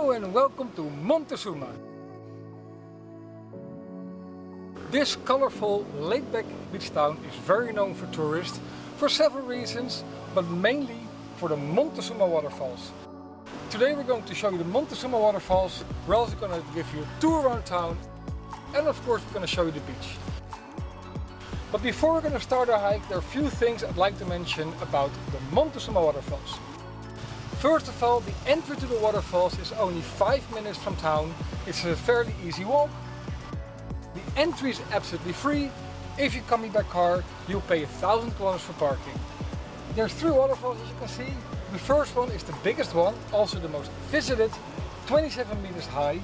Hello and welcome to Montezuma. This colorful, laid-back beach town is very known for tourists for several reasons, but mainly for the Montezuma waterfalls. Today we're going to show you the Montezuma waterfalls, we're also going to give you a tour around town, and of course we're going to show you the beach. But before we're going to start our hike, there are a few things I'd like to mention about the Montezuma waterfalls. First of all, the entry to the waterfalls is only 5 minutes from town. It's a fairly easy walk. The entry is absolutely free. If you come by car, you'll pay 1,000 kilometers for parking. There's 3 waterfalls, as you can see. The first one is the biggest one, also the most visited, 27 meters high.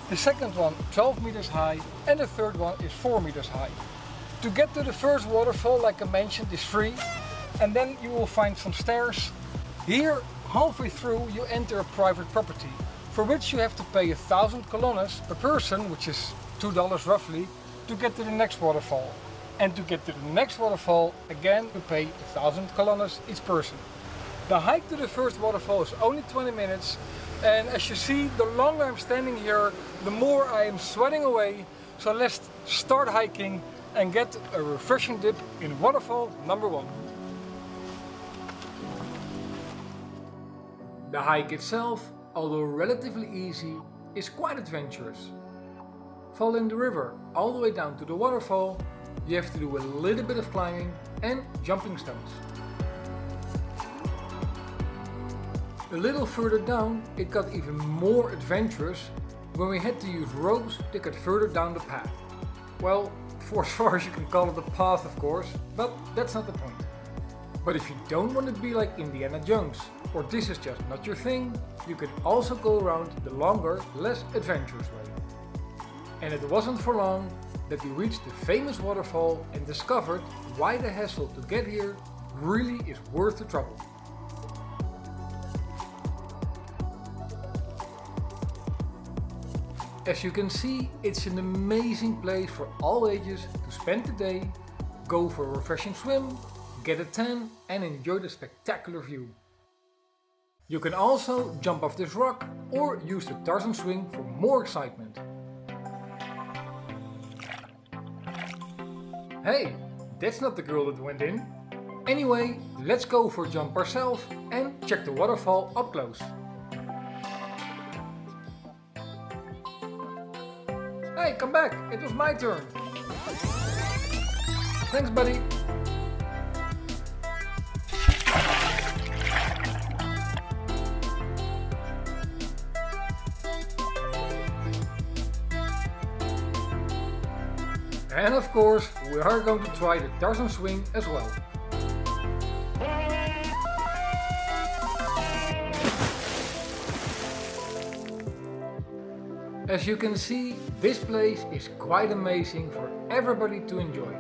The second one 12 meters high, and the third one is 4 meters high. To get to the first waterfall, like I mentioned, is free, and then you will find some stairs. Here, halfway through, you enter a private property, for which you have to pay 1,000 colones per person, which is $2 roughly, to get to the next waterfall. And to get to the next waterfall, again, you pay 1,000 colones each person. The hike to the first waterfall is only 20 minutes, and as you see, the longer I'm standing here, the more I am sweating away. So let's start hiking and get a refreshing dip in waterfall number 1. The hike itself, although relatively easy, is quite adventurous. Following the river all the way down to the waterfall, you have to do a little bit of climbing and jumping stones. A little further down, it got even more adventurous when we had to use ropes to get further down the path. Well, for as far as you can call it a path, of course, but that's not the point. But if you don't want to be like Indiana Jones, or this is just not your thing, you can also go around the longer, less adventurous way. And it wasn't for long that we reached the famous waterfall and discovered why the hassle to get here really is worth the trouble. As you can see, it's an amazing place for all ages to spend the day, go for a refreshing swim, get a tan and enjoy the spectacular view. You can also jump off this rock or use the Tarzan swing for more excitement. Hey, that's not the girl that went in. Anyway, let's go for a jump ourselves and check the waterfall up close. Hey, come back, it was my turn. Thanks, buddy. And of course, we are going to try the Tarzan swing as well. As you can see, this place is quite amazing for everybody to enjoy.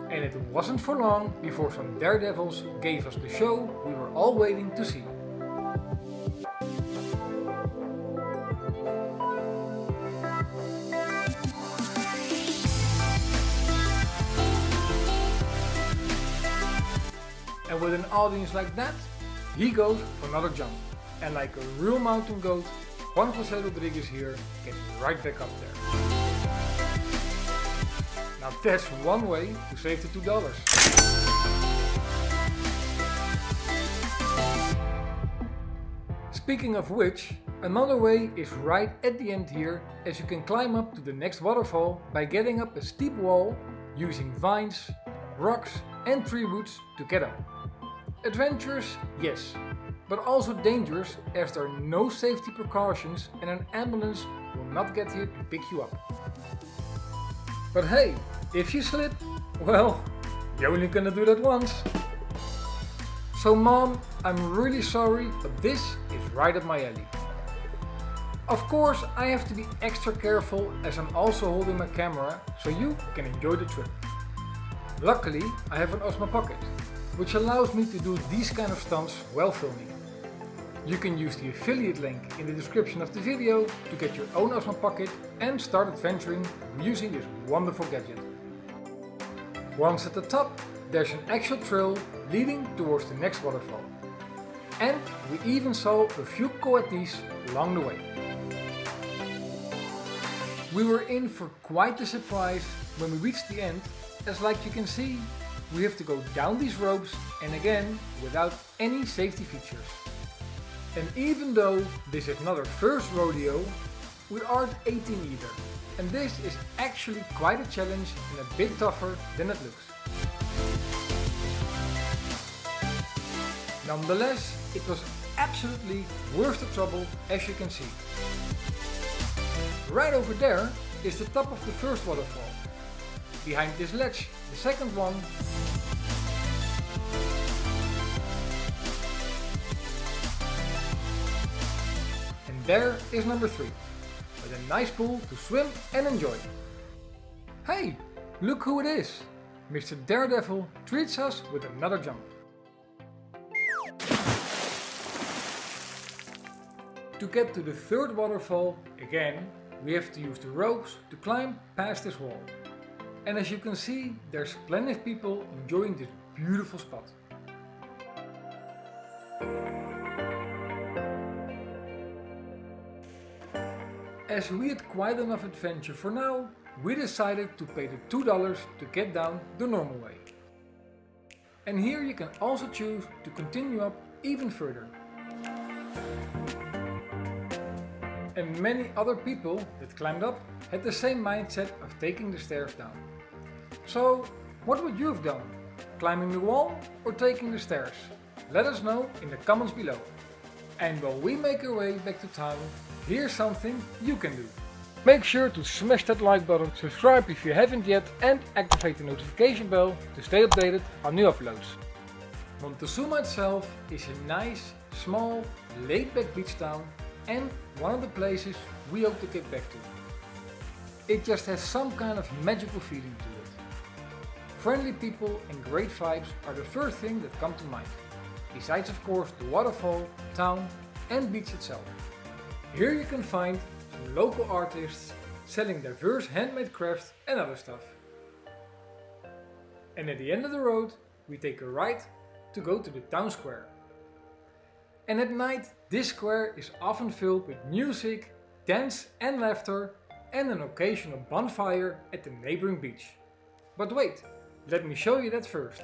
And it wasn't for long before some daredevils gave us the show we were all waiting to see. And with an audience like that, he goes for another jump. And like a real mountain goat, Juan Jose Rodriguez here gets right back up there. Now that's one way to save the $2. Speaking of which, another way is right at the end here, as you can climb up to the next waterfall by getting up a steep wall using vines, rocks and tree roots to get up. Adventurous, yes, but also dangerous as there are no safety precautions and an ambulance will not get here to pick you up. But hey, if you slip, well, you're only gonna do that once. So Mom, I'm really sorry, but this is right up my alley. Of course, I have to be extra careful as I'm also holding my camera so you can enjoy the trip. Luckily, I have an Osmo Pocket, which allows me to do these kind of stunts while filming. You can use the affiliate link in the description of the video to get your own Osmo Pocket and start adventuring using this wonderful gadget. Once at the top, there's an actual trail leading towards the next waterfall. And we even saw a few coatis along the way. We were in for quite the surprise when we reached the end, as like you can see, we have to go down these ropes and again without any safety features. And even though this is not our first rodeo, we aren't 18 either, and this is actually quite a challenge and a bit tougher than it looks. Nonetheless, it was absolutely worth the trouble, as you can see. Right over there is the top of the first waterfall. Behind this ledge, the second one. And there is number 3, with a nice pool to swim and enjoy. Hey, look who it is! Mr. Daredevil treats us with another jump. To get to the third waterfall, again, we have to use the ropes to climb past this wall. And as you can see, there's plenty of people enjoying this beautiful spot. As we had quite enough adventure for now, we decided to pay the $2 to get down the normal way. And here you can also choose to continue up even further. And many other people that climbed up had the same mindset of taking the stairs down. So, what would you have done? Climbing the wall or taking the stairs? Let us know in the comments below. And while we make our way back to town, here's something you can do. Make sure to smash that like button, subscribe if you haven't yet, and activate the notification bell to stay updated on new uploads. Montezuma itself is a nice, small, laid-back beach town and one of the places we hope to get back to. It just has some kind of magical feeling to it. Friendly people and great vibes are the first thing that come to mind, besides of course the waterfall, town and beach itself. Here you can find some local artists selling diverse handmade crafts and other stuff. And at the end of the road we take a right to go to the town square. And at night this square is often filled with music, dance and laughter and an occasional bonfire at the neighboring beach. But wait, let me show you that first.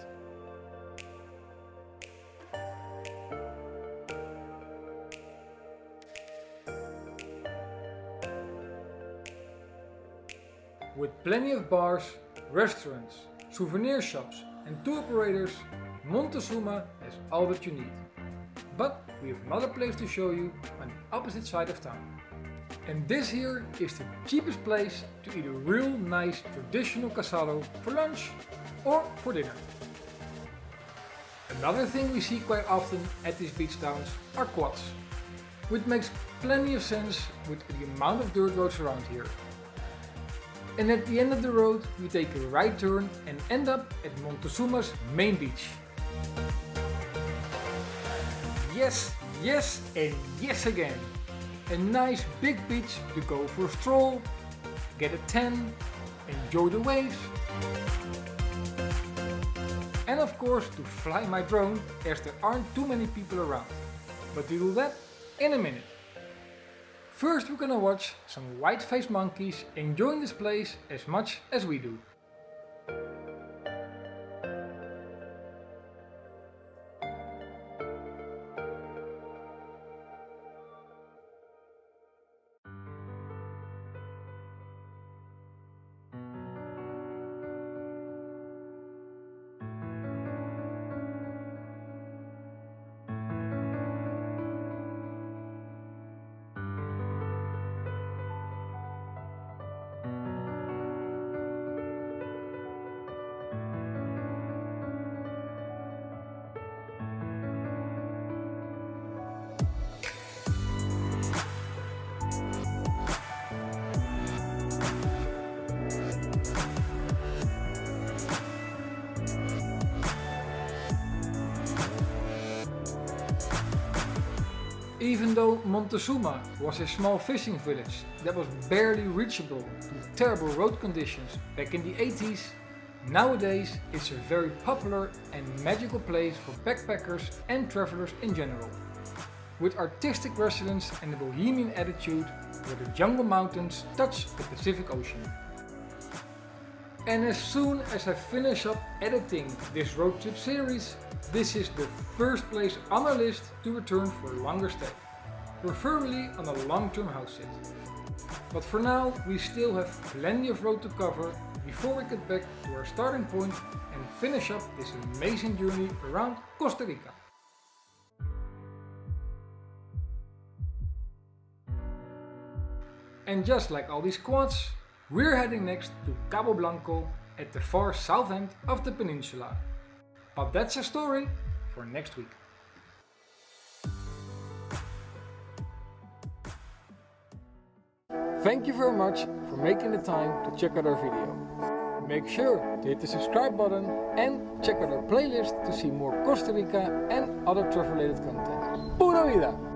With plenty of bars, restaurants, souvenir shops and tour operators, Montezuma has all that you need. But we have another place to show you on the opposite side of town. And this here is the cheapest place to eat a real nice traditional casado for lunch or for dinner. Another thing we see quite often at these beach towns are quads, which makes plenty of sense with the amount of dirt roads around here. And at the end of the road we take a right turn and end up at Montezuma's main beach. Yes, yes and yes again! A nice big beach to go for a stroll, get a tan, enjoy the waves, and of course to fly my drone as there aren't too many people around. But we'll do that in a minute. First we're gonna watch some white-faced monkeys enjoying this place as much as we do. Even though Montezuma was a small fishing village that was barely reachable due to terrible road conditions back in the 80s, nowadays it's a very popular and magical place for backpackers and travelers in general. With artistic residents and a bohemian attitude, where the jungle mountains touch the Pacific Ocean. And as soon as I finish up editing this road trip series, this is the first place on our list to return for a longer stay, preferably on a long-term house sit. But for now, we still have plenty of road to cover before we get back to our starting point and finish up this amazing journey around Costa Rica. And just like all these quads, we're heading next to Cabo Blanco at the far south end of the peninsula. But that's a story for next week. Thank you very much for making the time to check out our video. Make sure to hit the subscribe button and check out our playlist to see more Costa Rica and other travel related content. Pura vida!